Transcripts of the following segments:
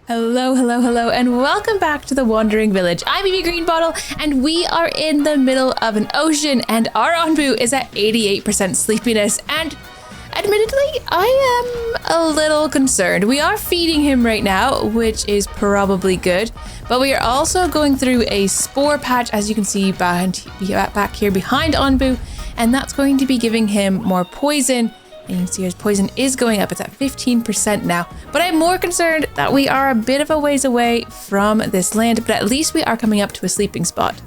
Hello, hello, hello, and welcome back to the Wandering Village. I'm Evie Greenbottle, and we are in the middle of an ocean, and our Onbu is at 88% sleepiness, and admittedly, I am a little concerned. We are feeding him right now, which is probably good, but we are also going through a spore patch, as you can see back here behind Onbu, and that's going to be giving him more poison. And you can see his poison is going up. It's at 15% now. But I'm more concerned that we are a bit of a ways away from this land, but at least we are coming up to a sleeping spot.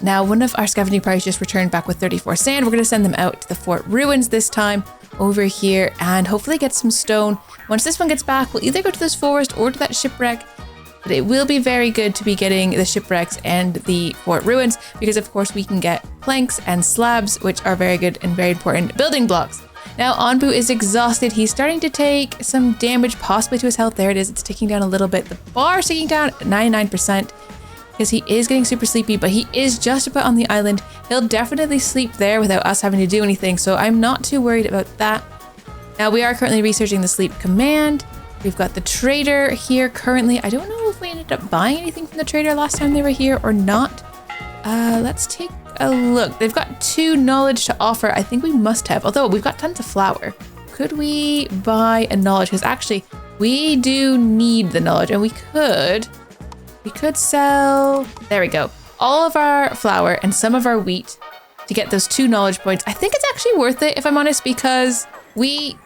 Now, one of our scavenging parties just returned back with 34 sand. We're going to send them out to the fort ruins this time over here and hopefully get some stone. Once this one gets back, we'll either go to this forest or to that shipwreck. But it will be very good to be getting the shipwrecks and the fort ruins because, of course, we can get planks and slabs, which are very good and very important building blocks. Now, Onbu is exhausted. He's starting to take some damage, possibly to his health. There it is. It's ticking down a little bit. The bar is ticking down at 99% because he is getting super sleepy, but he is just about on the island. He'll definitely sleep there without us having to do anything, so I'm not too worried about that. Now, we are currently researching the sleep command. We've got the trader here currently. I don't know if we ended up buying anything from the trader last time they were here or not. Let's take a look. They've got 2 knowledge to offer. I think we must have, although we've got tons of flour. Could we buy a knowledge? Because actually we do need the knowledge, and we could sell, there we go, all of our flour and some of our wheat to get those 2 knowledge points. I think it's actually worth it, if I'm honest, because we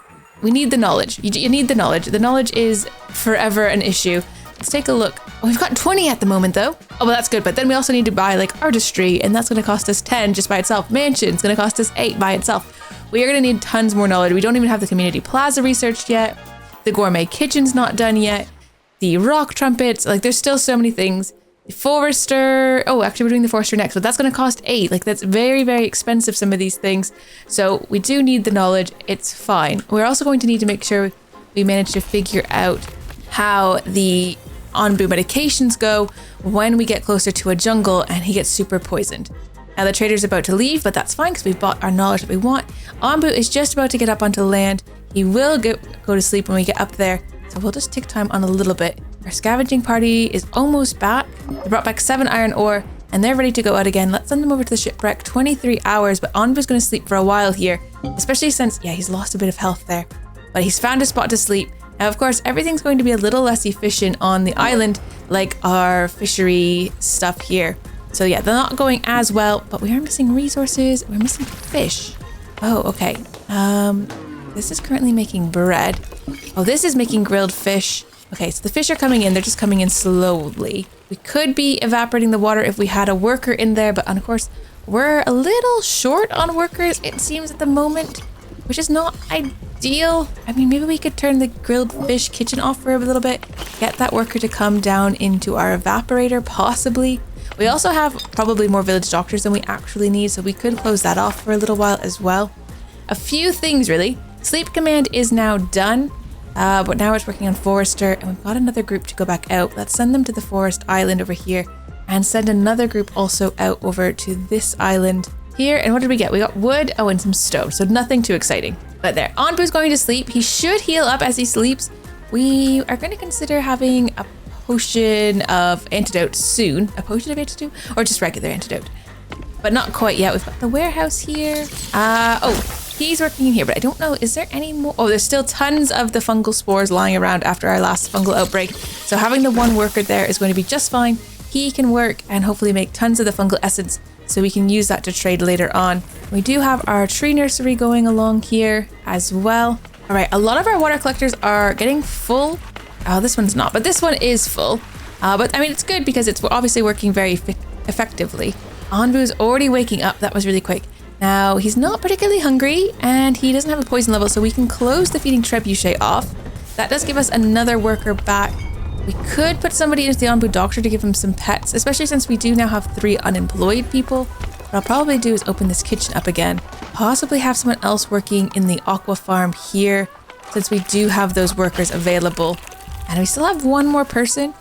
need the knowledge. You need the knowledge. The knowledge is forever an issue. Let's take a look. Oh, we've got 20 at the moment though. Oh, well, that's good. But then we also need to buy like artistry, and that's going to cost us 10 just by itself. Mansion's going to cost us 8 by itself. We are going to need tons more knowledge. We don't even have the community plaza researched yet. The gourmet kitchen's not done yet. The rock trumpets, like there's still so many things. The forester. Oh, actually we're doing the forester next, but that's going to cost 8. Like that's very, very expensive, some of these things. So we do need the knowledge. It's fine. We're also going to need to make sure we manage to figure out how the Onbu medications go when we get closer to a jungle and he gets super poisoned. Now the trader's about to leave, but that's fine because we've bought our knowledge that we want. Onbu is just about to get up onto land. He will go to sleep when we get up there, so we'll just take time on a little bit. Our scavenging party is almost back. They brought back 7 iron ore and they're ready to go out again. Let's send them over to the shipwreck. 23 hours, but Onbu's going to sleep for a while here, especially since, yeah, he's lost a bit of health there, but he's found a spot to sleep. Now, of course, everything's going to be a little less efficient on the island, like our fishery stuff here. So yeah, they're not going as well, but we are missing resources. We're missing fish. Oh, okay. This is currently making bread. Oh, this is making grilled fish. Okay, so the fish are coming in. They're just coming in slowly. We could be evaporating the water if we had a worker in there, but of course, we're a little short on workers, it seems, at the moment, which is not ideal. I mean, maybe we could turn the grilled fish kitchen off for a little bit, get that worker to come down into our evaporator, possibly. We also have probably more village doctors than we actually need, so we could close that off for a little while as well. A few things, really. Sleep command is now done, but now it's working on forester, and we've got another group to go back out. Let's send them to the forest island over here, and send another group also out over to this island here. And what did we get? We got wood, oh, and some stone, so nothing too exciting. But there, Onbu's going to sleep. He should heal up as he sleeps. We are going to consider having a potion of antidote soon. A potion of antidote? Or just regular antidote? But not quite yet. We've got the warehouse here. Oh, he's working in here, but I don't know. Is there any more? Oh, there's still tons of the fungal spores lying around after our last fungal outbreak. So having the one worker there is going to be just fine. He can work and hopefully make tons of the fungal essence, so we can use that to trade later on. We do have our tree nursery going along here as well. All right, a lot of our water collectors are getting full. Oh, this one's not, but this one is full. But I mean, it's good because it's obviously working very effectively. Onbu's already waking up. That was really quick. Now, he's not particularly hungry and he doesn't have a poison level, so we can close the feeding trebuchet off. That does give us another worker back. We could put somebody into the Onbu doctor to give him some pets, especially since we do now have 3 unemployed people. What I'll probably do is open this kitchen up again. Possibly have someone else working in the aqua farm here, since we do have those workers available. And we still have 1 more person.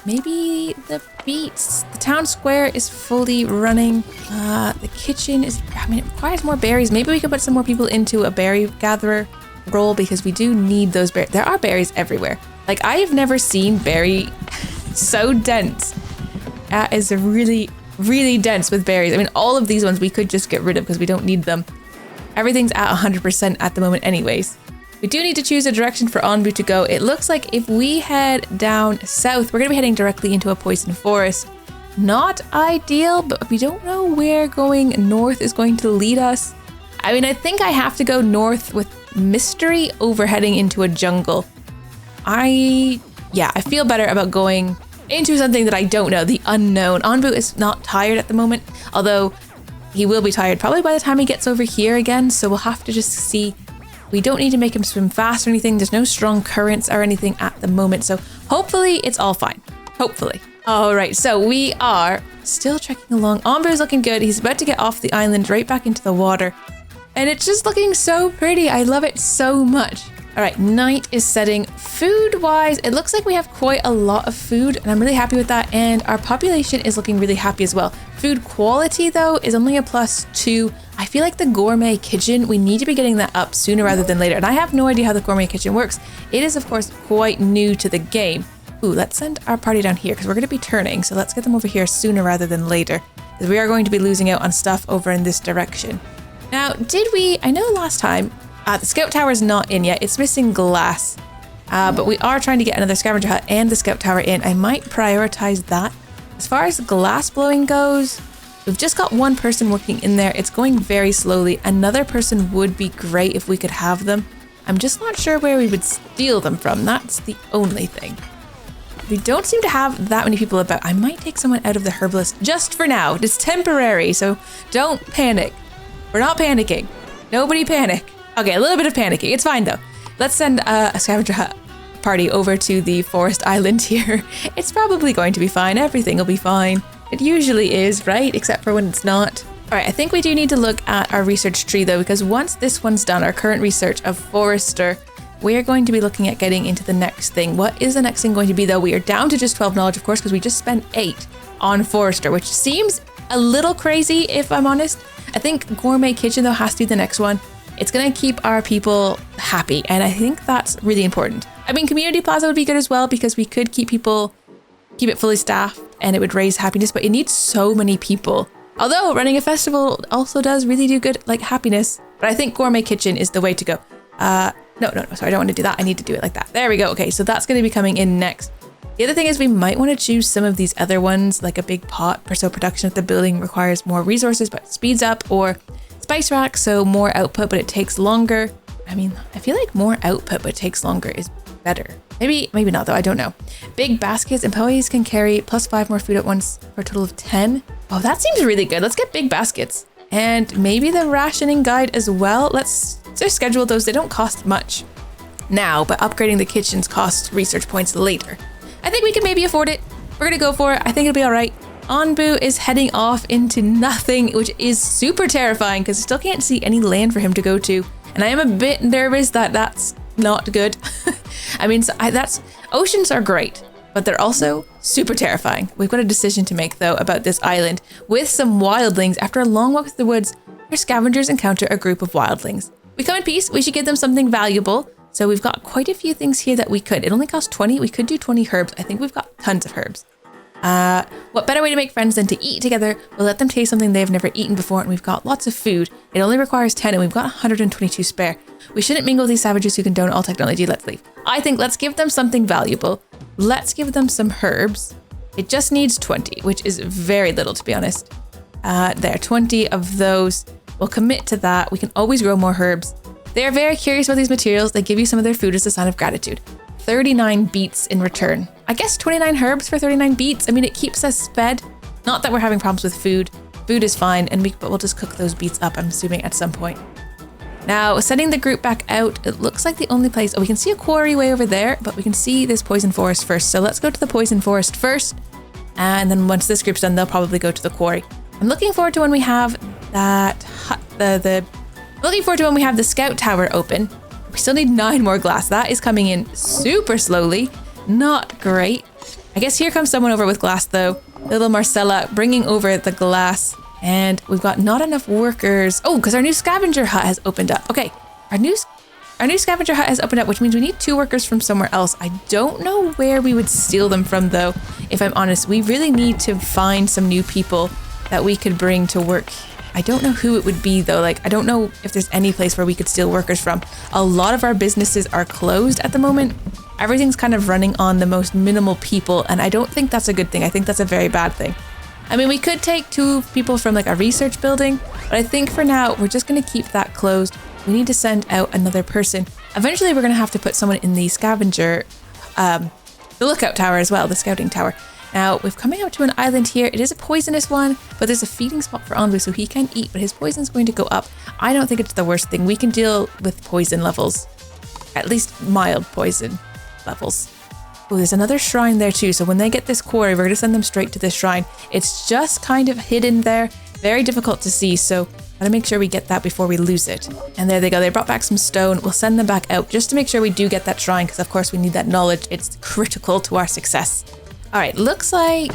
Maybe the beets. The town square is fully running. The kitchen is, I mean, it requires more berries. Maybe we could put some more people into a berry gatherer role because we do need those berries. There are berries everywhere. Like, I have never seen berry so dense. That is really, really dense with berries. I mean, all of these ones we could just get rid of because we don't need them. Everything's at 100% at the moment anyways. We do need to choose a direction for Onbu to go. It looks like if we head down south, we're going to be heading directly into a poison forest. Not ideal, but we don't know where going north is going to lead us. I mean, I think I have to go north with mystery over heading into a jungle. I feel better about going into something that I don't know, the unknown. Onbu is not tired at the moment, although he will be tired probably by the time he gets over here again, so we'll have to just see. We don't need to make him swim fast or anything. There's no strong currents or anything at the moment, so hopefully it's all fine. Hopefully. All right, so we are still trekking along. Onbu is looking good. He's about to get off the island right back into the water, and it's just looking so pretty. I love it so much. All right, night is setting. Food-wise, it looks like we have quite a lot of food, and I'm really happy with that, and our population is looking really happy as well. Food quality, though, is only a +2. I feel like the gourmet kitchen, we need to be getting that up sooner rather than later, and I have no idea how the gourmet kitchen works. It is, of course, quite new to the game. Ooh, let's send our party down here, because we're going to be turning, so let's get them over here sooner rather than later, because we are going to be losing out on stuff over in this direction. Now, I know last time, the scout tower is not in yet. It's missing glass. But we are trying to get another scavenger hut and the scout tower in. I might prioritize that. As far as glass blowing goes, we've just got one person working in there. It's going very slowly. Another person would be great if we could have them. I'm just not sure where we would steal them from. That's the only thing. We don't seem to have that many people about. I might take someone out of the herbalist just for now. It's temporary, so don't panic. We're not panicking. Nobody panic. Okay, a little bit of panicking. It's fine, though. Let's send a scavenger hut party over to the forest island here. It's probably going to be fine. Everything will be fine. It usually is, right? Except for when it's not. All right, I think we do need to look at our research tree, though, because once this one's done, our current research of forester, we are going to be looking at getting into the next thing. What is the next thing going to be, though? We are down to just 12 knowledge, of course, because we just spent 8 on forester, which seems a little crazy, if I'm honest. I think gourmet kitchen, though, has to be the next one. It's going to keep our people happy, and I think that's really important. I mean, community plaza would be good as well, because we could keep it fully staffed, and it would raise happiness, but it needs so many people. Although running a festival also does really do good, like, happiness. But I think gourmet kitchen is the way to go. No, sorry, I don't want to do that. I need to do it like that. There we go. Okay, so that's going to be coming in next. The other thing is we might want to choose some of these other ones, like a big pot per so production if the building requires more resources, but speeds up, or spice rack, so more output, but it takes longer. I mean, I feel like more output, but it takes longer is better. Maybe not, though. I don't know. Big baskets. Employees can carry +5 more food at once for a total of 10. Oh, that seems really good. Let's get big baskets. And maybe the rationing guide as well. Let's just schedule those. They don't cost much now, but upgrading the kitchens costs research points later. I think we can maybe afford it. We're going to go for it. I think it'll be all right. Onbu is heading off into nothing, which is super terrifying because I still can't see any land for him to go to. And I am a bit nervous that that's not good. I mean, oceans are great, but they're also super terrifying. We've got a decision to make, though, about this island. With some wildlings, after a long walk through the woods, our scavengers encounter a group of wildlings. We come in peace. We should give them something valuable. So we've got quite a few things here that we could. It only costs 20. We could do 20 herbs. I think we've got tons of herbs. What better way to make friends than to eat together? We'll let them taste something they've never eaten before, and we've got lots of food. It only requires 10, and we've got 122 spare. We shouldn't mingle with these savages who condone all technology. Let's leave. I think let's give them something valuable. Let's give them some herbs. It just needs 20, which is very little, to be honest. There, 20 of those. We'll commit to that. We can always grow more herbs. They are very curious about these materials. They give you some of their food as a sign of gratitude. 39 beets in return. I guess 29 herbs for 39 beets. I mean, it keeps us fed. Not that we're having problems with food. Food is fine, but we'll just cook those beets up, I'm assuming, at some point. Now, sending the group back out, it looks like the only place... Oh, we can see a quarry way over there, but we can see this poison forest first. So let's go to the poison forest first. And then once this group's done, they'll probably go to the quarry. I'm looking forward to when we have that hut, looking forward to when we have the scout tower open. We still need 9 more glass. That is coming in super slowly. Not great. I guess here comes someone over with glass, though. Little Marcella bringing over the glass. And we've got not enough workers. Oh, because our new scavenger hut has opened up. Okay, our new Our new scavenger hut has opened up, which means we need 2 workers from somewhere else. I don't know where we would steal them from, though, if I'm honest. We really need to find some new people that we could bring to work. I don't know who it would be, though. Like, I don't know if there's any place where we could steal workers from. A lot of our businesses are closed at the moment. Everything's kind of running on the most minimal people, and I don't think that's a good thing. I think that's a very bad thing. I mean, we could take 2 people from like a research building, but I think for now, we're just going to keep that closed. We need to send out another person. Eventually, we're going to have to put someone in the scavenger, the lookout tower as well, the scouting tower. Now, we're coming up to an island here. It is a poisonous one, but there's a feeding spot for Onbu, so he can eat, but his poison's going to go up. I don't think it's the worst thing. We can deal with poison levels, at least mild poison levels. Oh, there's another shrine there too. So when they get this quarry, we're going to send them straight to this shrine. It's just kind of hidden there, very difficult to see. So gotta make sure we get that before we lose it. And there they go. They brought back some stone. We'll send them back out just to make sure we do get that shrine, because of course we need that knowledge. It's critical to our success. All right, looks like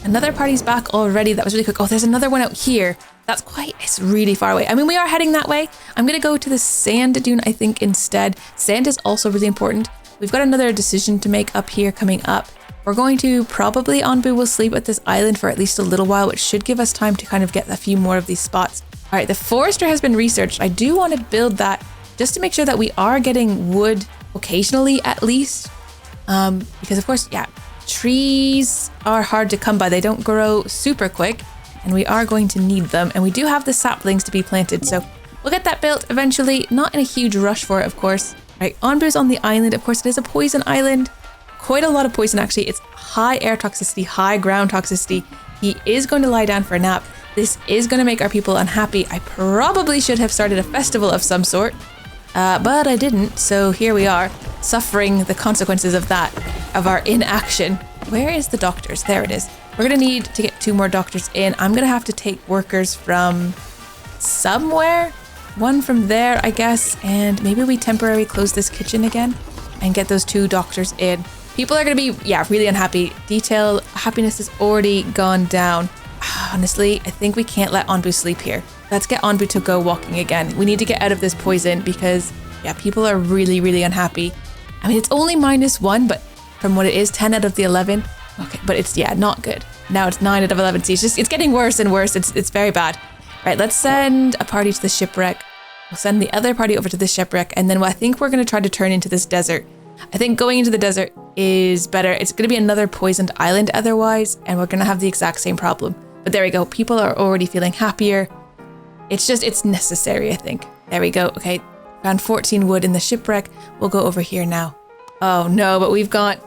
another party's back already. That was really quick. Oh, there's another one out here. It's really far away. I mean, we are heading that way. I'm gonna go to the sand dune, I think, instead. Sand is also really important. We've got another decision to make up here coming up. We're going to probably, Onbu will sleep at this island for at least a little while, which should give us time to kind of get a few more of these spots. All right, the forester has been researched. I do want to build that just to make sure that we are getting wood occasionally at least. Because of course, yeah, trees are hard to come by. They don't grow super quick and we are going to need them. And we do have the saplings to be planted. So we'll get that built eventually, not in a huge rush for it, of course. Right, Onbu's on the island. Of course, it is a poison island. Quite a lot of poison, actually. It's high air toxicity, high ground toxicity. He is going to lie down for a nap. This is going to make our people unhappy. I probably should have started a festival of some sort, but I didn't. So here we are, suffering the consequences of that, of our inaction. Where is the doctors? There it is. We're going to need to get 2 more doctors in. I'm going to have to take workers from somewhere. 1 from there, I guess, and maybe we temporarily close this kitchen again and get those 2 doctors in. People are going to be, yeah, really unhappy. Detail happiness has already gone down. Honestly, I think we can't let Onbu sleep here. Let's get Onbu to go walking again. We need to get out of this poison because, yeah, people are really, really unhappy. I mean, it's only -1, but from what it is, 10 out of the 11. Okay, but it's, yeah, not good. Now it's 9 out of 11. See, it's getting worse and worse. It's very bad. Right, let's send a party to the shipwreck. We'll send the other party over to the shipwreck, and then I think we're going to try to turn into this desert. I think going into the desert is better. It's going to be another poisoned island otherwise, and we're going to have the exact same problem. But there we go. People are already feeling happier. It's necessary, I think. There we go. Okay, found 14 wood in the shipwreck. We'll go over here now. Oh no, but we've got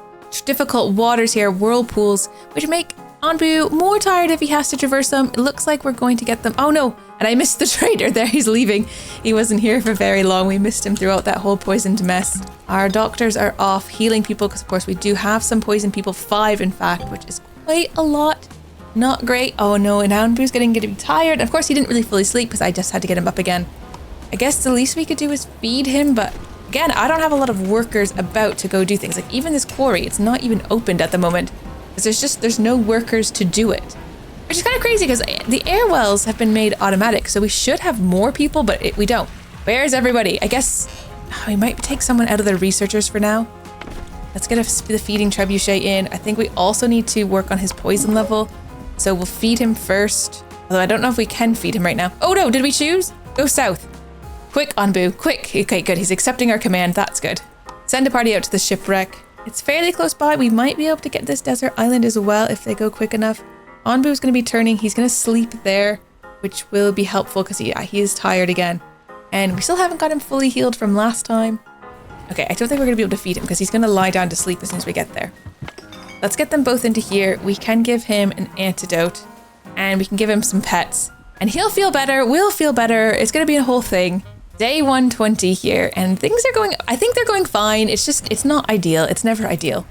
difficult waters here, whirlpools, which make Onbu more tired if he has to traverse them. It looks like we're going to get them. Oh no, and I missed the trader there. He's leaving. He wasn't here for very long. We missed him throughout that whole poisoned mess. Our doctors are off healing people because of course we do have some poisoned people, 5 in fact, which is quite a lot. Not great. Oh no, and Onbu's getting to be tired. Of course he didn't really fully sleep because I just had to get him up again. I guess the least we could do is feed him, but again, I don't have a lot of workers about to go do things. Like even this quarry, it's not even opened at the moment. There's no workers to do it, which is kind of crazy because the air wells have been made automatic, so we should have more people, but we don't. Where's everybody? I guess we might take someone out of the researchers for now. Let's get the feeding trebuchet in. I think we also need to work on his poison level, so we'll feed him first. Although I don't know if we can feed him right now. Oh no, did we choose? Go south. Quick, Onbu, quick. Okay, good. He's accepting our command. That's good. Send a party out to the shipwreck. It's fairly close by. We might be able to get this desert island as well if they go quick enough. Onbu's going to be turning. He's going to sleep there, which will be helpful because he is tired again. And we still haven't got him fully healed from last time. Okay, I don't think we're going to be able to feed him because he's going to lie down to sleep as soon as we get there. Let's get them both into here. We can give him an antidote and we can give him some pets. And he'll feel better. We'll feel better. It's going to be a whole thing. Day 120 here, and things are going, I think they're going fine. It's not ideal. It's never ideal.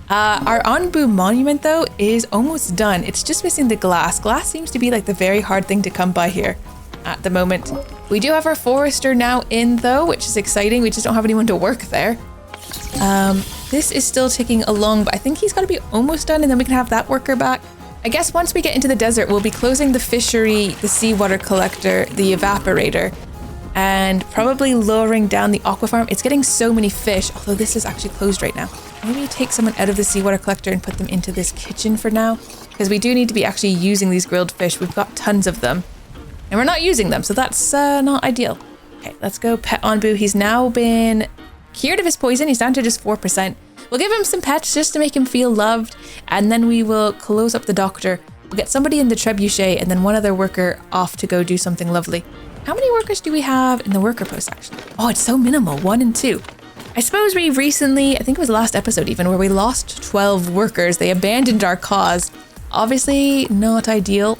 Our Onbu monument, though, is almost done. It's just missing the glass. Glass seems to be like the very hard thing to come by here at the moment. We do have our forester now in, though, which is exciting. We just don't have anyone to work there. This is still ticking along, but I think he's got to be almost done, and then we can have that worker back. I guess once we get into the desert, we'll be closing the fishery, the seawater collector, the evaporator. and probably lowering down the aqua farm. It's getting so many fish, although this is actually closed right now. Maybe take someone out of the seawater collector and put them into this kitchen for now, because we do need to be actually using these grilled fish. We've got tons of them and we're not using them, so that's not ideal. Okay, let's go pet Onbu. He's now been cured of his poison. He's down to just 4%. We'll give him some pets just to make him feel loved, and then we will close up the doctor. We'll get somebody in the trebuchet and then one other worker off to go do something lovely. How many workers do we have in the worker post, actually? Oh, it's so minimal, 1 and 2. I suppose we recently, I think it was the last episode even, where we lost 12 workers. They abandoned our cause. Obviously not ideal.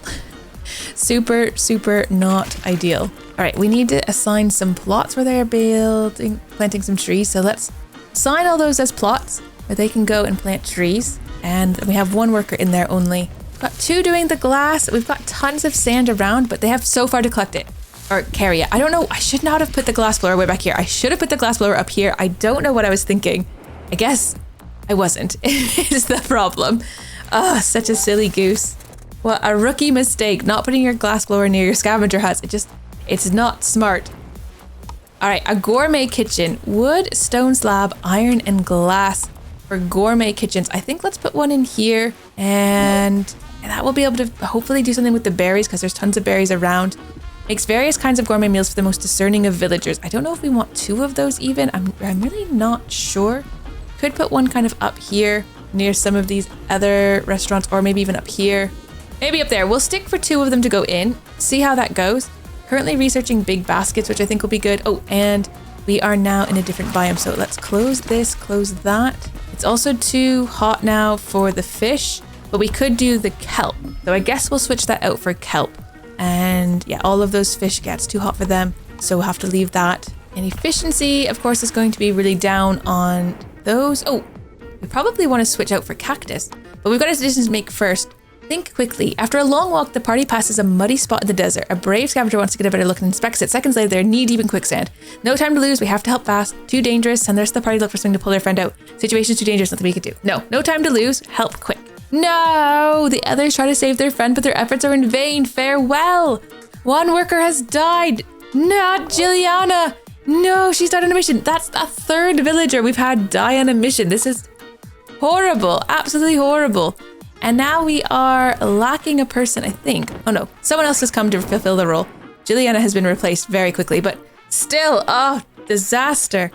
Super not ideal. All right, we need to assign some plots where they're planting some trees. So let's assign all those as plots where they can go and plant trees. And we have 1 worker in there only. We've got 2 doing the glass. We've got tons of sand around, but they have so far to collect it. Or carry it. I don't know. I should not have put the glass blower way back here. I should have put the glass blower up here. I don't know what I was thinking. I guess I wasn't. Is the problem. Oh, such a silly goose. What a rookie mistake, not putting your glass blower near your scavenger huts. It's not smart. All right, a gourmet kitchen. Wood, stone slab, iron, and glass for gourmet kitchens. I think let's put one in here, and that will be able to hopefully do something with the berries, because there's tons of berries around. Makes various kinds of gourmet meals for the most discerning of villagers. I don't know if we want 2 of those even. I'm really not sure. Could put one kind of up here near some of these other restaurants, or maybe even up here. Maybe up there. We'll stick for 2 of them to go in, see how that goes. Currently researching big baskets, which I think will be good. Oh, and we are now in a different biome. So let's close this, close that. It's also too hot now for the fish, but we could do the kelp. So I guess we'll switch that out for kelp. And yeah, all of those fish gets too hot for them, so we'll have to leave that. And efficiency, of course, is going to be really down on those. Oh, we probably want to switch out for cactus, but we've got a decision to make first. Think quickly. After a long walk, the party passes a muddy spot in the desert. A brave scavenger wants to get a better look and inspects it. Seconds later, they're knee-deep in quicksand. No time to lose. We have to help fast. Too dangerous. Send the rest of the party to look for something to pull their friend out. Situation's too dangerous. Nothing we can do. No time to lose. Help quick. No! The others try to save their friend, but their efforts are in vain. Farewell! 1 worker has died. Not Juliana. No, she's died on a mission. That's a 3rd villager we've had die on a mission. This is horrible. Absolutely horrible. And now we are lacking a person, I think. Oh no, someone else has come to fulfill the role. Juliana has been replaced very quickly, but still, oh, disaster.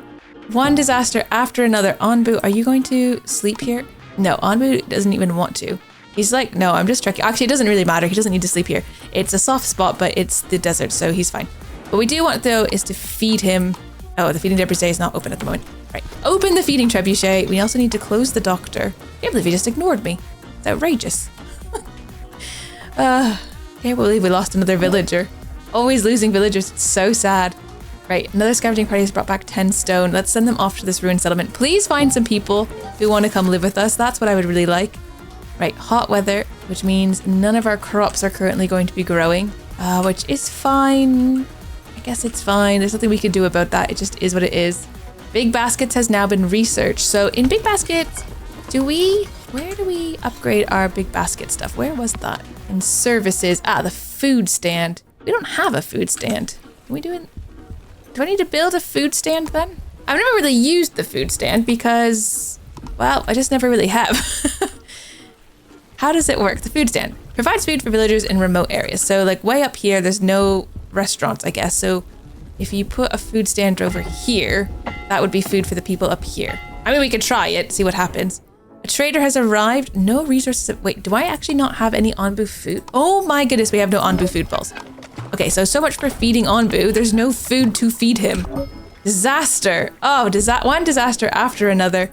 1 disaster after another. Onbu, are you going to sleep here? No, Onbu doesn't even want to. He's like, no, I'm just trekking. Actually, it doesn't really matter. He doesn't need to sleep here. It's a soft spot, but it's the desert, so he's fine. What we do want, though, is to feed him. Oh, the feeding trebuchet is not open at the moment. Right, open the feeding trebuchet. We also need to close the doctor. I can't believe he just ignored me. It's outrageous. Can't believe we lost another villager. Always losing villagers. It's so sad. Right, another scavenging party has brought back 10 stone. Let's send them off to this ruined settlement. Please find some people who want to come live with us. That's what I would really like. Right, hot weather, which means none of our crops are currently going to be growing, which is fine. I guess it's fine. There's nothing we can do about that. It just is what it is. Big baskets has now been researched. So in big baskets, where do we upgrade our big basket stuff? Where was that? In services. Ah, the food stand. We don't have a food stand. Can we do it? Do I need to build a food stand then? I've never really used the food stand because, well, I just never really have. How does it work? The food stand provides food for villagers in remote areas. So like way up here, there's no restaurants, I guess. So if you put a food stand over here, that would be food for the people up here. I mean, we could try it, see what happens. A trader has arrived. No resources. Wait, do I actually not have any Onbu food? Oh my goodness, we have no Onbu food balls. Okay, so much for feeding Onbu. There's no food to feed him. Disaster. Oh, one disaster after another.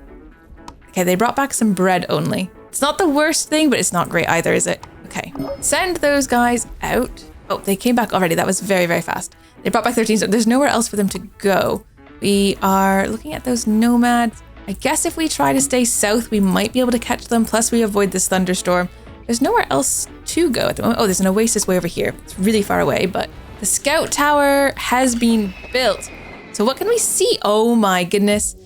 Okay, they brought back some bread only. It's not the worst thing, but it's not great either, is it? Okay, send those guys out. Oh, they came back already. That was very, very fast. They brought back 13, so there's nowhere else for them to go. We are looking at those nomads. I guess if we try to stay south, we might be able to catch them. Plus, we avoid this thunderstorm. There's nowhere else to go at the moment. Oh, there's an oasis way over here. It's really far away, but the scout tower has been built. So what can we see? Oh my goodness.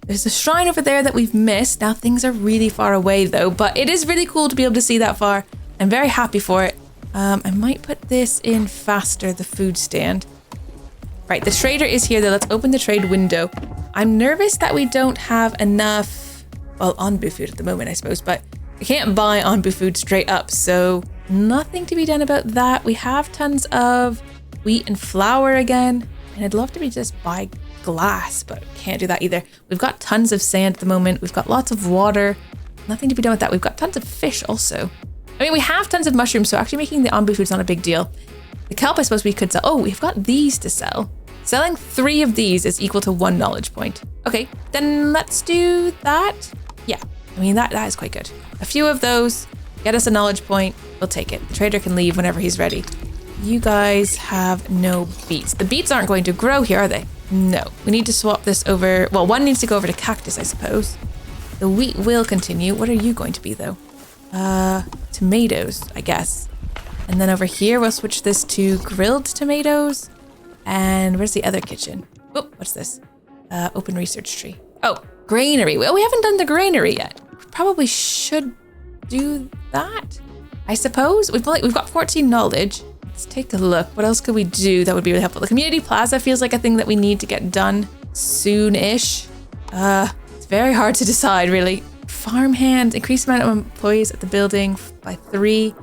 There's a shrine over there that we've missed. Now things are really far away though, but it is really cool to be able to see that far. I'm very happy for it. I might put this in faster, the food stand. Right, the trader is here though. Let's open the trade window. I'm nervous that we don't have enough, well, Onbu food at the moment, I suppose, but we can't buy Onbu food straight up, so nothing to be done about that. We have tons of wheat and flour again, and I'd love to be just buy glass, but can't do that either. We've got tons of sand at the moment. We've got lots of water. Nothing to be done with that. We've got tons of fish also. I mean, we have tons of mushrooms, so actually making the Onbu food's not a big deal. The kelp, I suppose we could sell. Oh, we've got these to sell. Selling 3 of these is equal to 1 knowledge point. Okay, then let's do that. Yeah, I mean, that is quite good. A few of those, get us a knowledge point. We'll take it. The trader can leave whenever he's ready. You guys have no beets. The beets aren't going to grow here, are they? No. We need to swap this over. Well, one needs to go over to cactus, I suppose. The wheat will continue. What are you going to be, though? Tomatoes, I guess. And then over here, we'll switch this to grilled tomatoes. And where's the other kitchen? Oh, what's this? Open research tree. Oh, granary. Well, we haven't done the granary yet. Probably should do that, I suppose. We've got 14 knowledge. Let's take a look. What else could we do that would be really helpful? The community plaza feels like a thing that we need to get done soon-ish. It's very hard to decide, really. Farmhands, increase the amount of employees at the building by 3,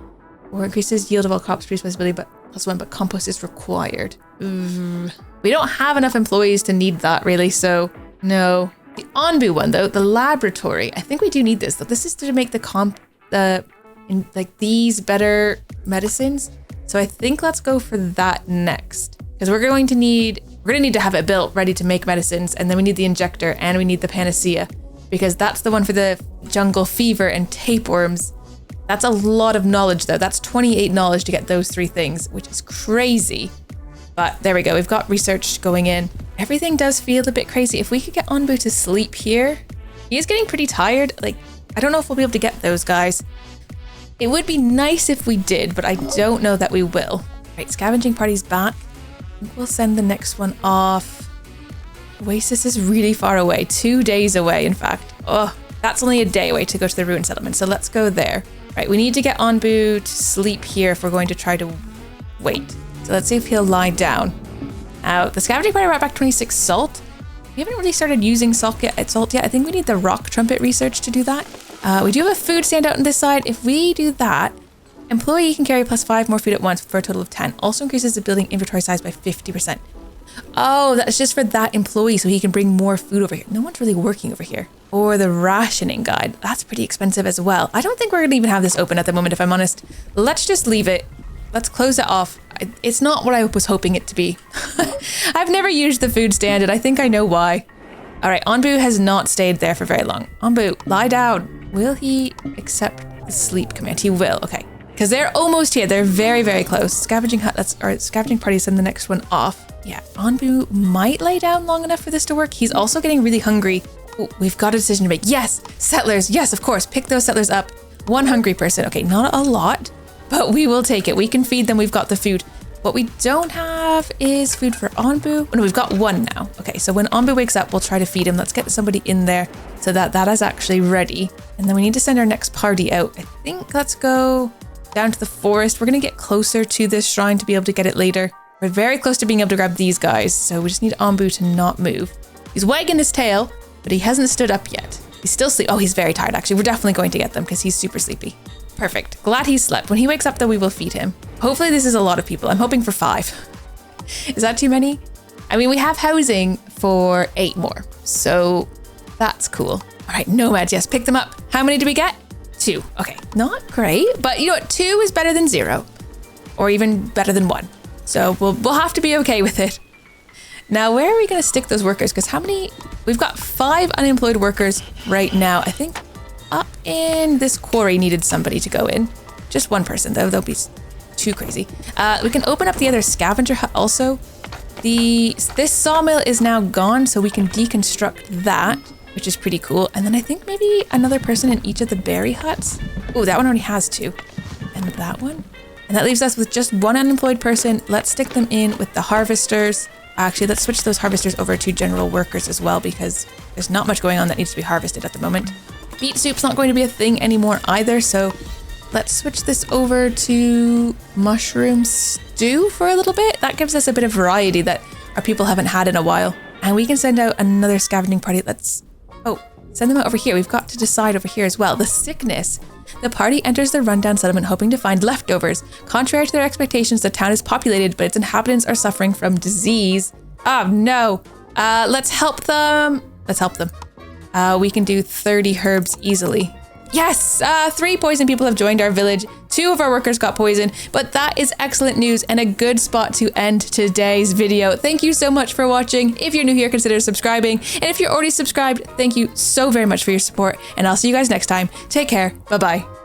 or increases yield of all crops produced by this ability, but +1, but compost is required. We don't have enough employees to need that, really, so no. The Onbu one, though, the laboratory, I think we do need this. This is to make these better medicines. So I think let's go for that next, because we're going to need to have it built ready to make medicines, and then we need the injector and we need the panacea, because that's the one for the jungle fever and tapeworms. That's a lot of knowledge though. That's 28 knowledge to get those 3 things, which is crazy. But there we go. We've got research going in. Everything does feel a bit crazy. If we could get Onbu to sleep here, he is getting pretty tired. Like, I don't know if we'll be able to get those guys. It would be nice if we did, but I don't know that we will. Right, scavenging party's back. I think we'll send the next one off. Oasis is really far away. 2 days away, in fact. Oh, that's only a day away to go to the ruined settlement. So let's go there. Right, we need to get Onbu to sleep here if we're going to try to wait. So let's see if he'll lie down. The scavenging party brought back 26 salt. We haven't really started using salt yet. I think we need the rock trumpet research to do that. We do have a food stand out on this side. If we do that, employee can carry +5 more food at once for a total of 10. Also increases the building inventory size by 50%. Oh, that's just for that employee, so he can bring more food over here. No one's really working over here. Or the rationing guide. That's pretty expensive as well. I don't think we're gonna even have this open at the moment, if I'm honest. Let's just leave it. Let's close it off. It's not what I was hoping it to be. I've never used the food stand, and I think I know why. All right, Onbu has not stayed there for very long. Onbu, lie down. Will he accept the sleep command? He will, okay. Because they're almost here. They're very, very close. Scavenging hut, scavenging party, send the next one off. Yeah, Onbu might lay down long enough for this to work. He's also getting really hungry. Ooh, we've got a decision to make. Yes, settlers. Yes, of course. Pick those settlers up. 1 hungry person. Okay, not a lot, but we will take it. We can feed them. We've got the food. What we don't have is food for Onbu. Oh, no, we've got 1 now. Okay, so when Onbu wakes up, we'll try to feed him. Let's get somebody in there so that is actually ready. And then we need to send our next party out. I think let's go down to the forest. We're going to get closer to this shrine to be able to get it later. We're very close to being able to grab these guys, so we just need Onbu to not move. He's wagging his tail, but he hasn't stood up yet. He's still sleeping. Oh, he's very tired, actually. We're definitely going to get them because he's super sleepy. Perfect. Glad he slept. When he wakes up, though, we will feed him. Hopefully this is a lot of people. I'm hoping for 5. Is that too many? I mean, we have housing for 8 more, so that's cool. All right, nomads, yes, pick them up. How many do we get? 2. Okay, not great, but you know what? 2 is better than 0, or even better than 1. So we'll have to be okay with it. Now, where are we going to stick those workers? Because how many? We've got 5 unemployed workers right now. I think up in this quarry needed somebody to go in. Just 1 person, though. They'll be too crazy. We can open up the other scavenger hut also. This sawmill is now gone, so we can deconstruct that, which is pretty cool. And then I think maybe another person in each of the berry huts. Oh, that one already has 2. And that one. And that leaves us with just 1 unemployed person. Let's stick them in with the harvesters. Actually, let's switch those harvesters over to general workers as well, because there's not much going on that needs to be harvested at the moment. Beet soup's not going to be a thing anymore either, so let's switch this over to mushroom stew for a little bit. That gives us a bit of variety that our people haven't had in a while. And we can send out another scavenging party. Let's, send them out over here. We've got to decide over here as well. The sickness. The party enters the rundown settlement hoping to find leftovers. Contrary to their expectations, the town is populated, but its inhabitants are suffering from disease. Oh no. Let's help them. Let's help them. We can do 30 herbs easily. Yes, 3 poison people have joined our village. 2 of our workers got poisoned, but that is excellent news and a good spot to end today's video. Thank you so much for watching. If you're new here, consider subscribing. And if you're already subscribed, thank you so very much for your support. And I'll see you guys next time. Take care. Bye-bye.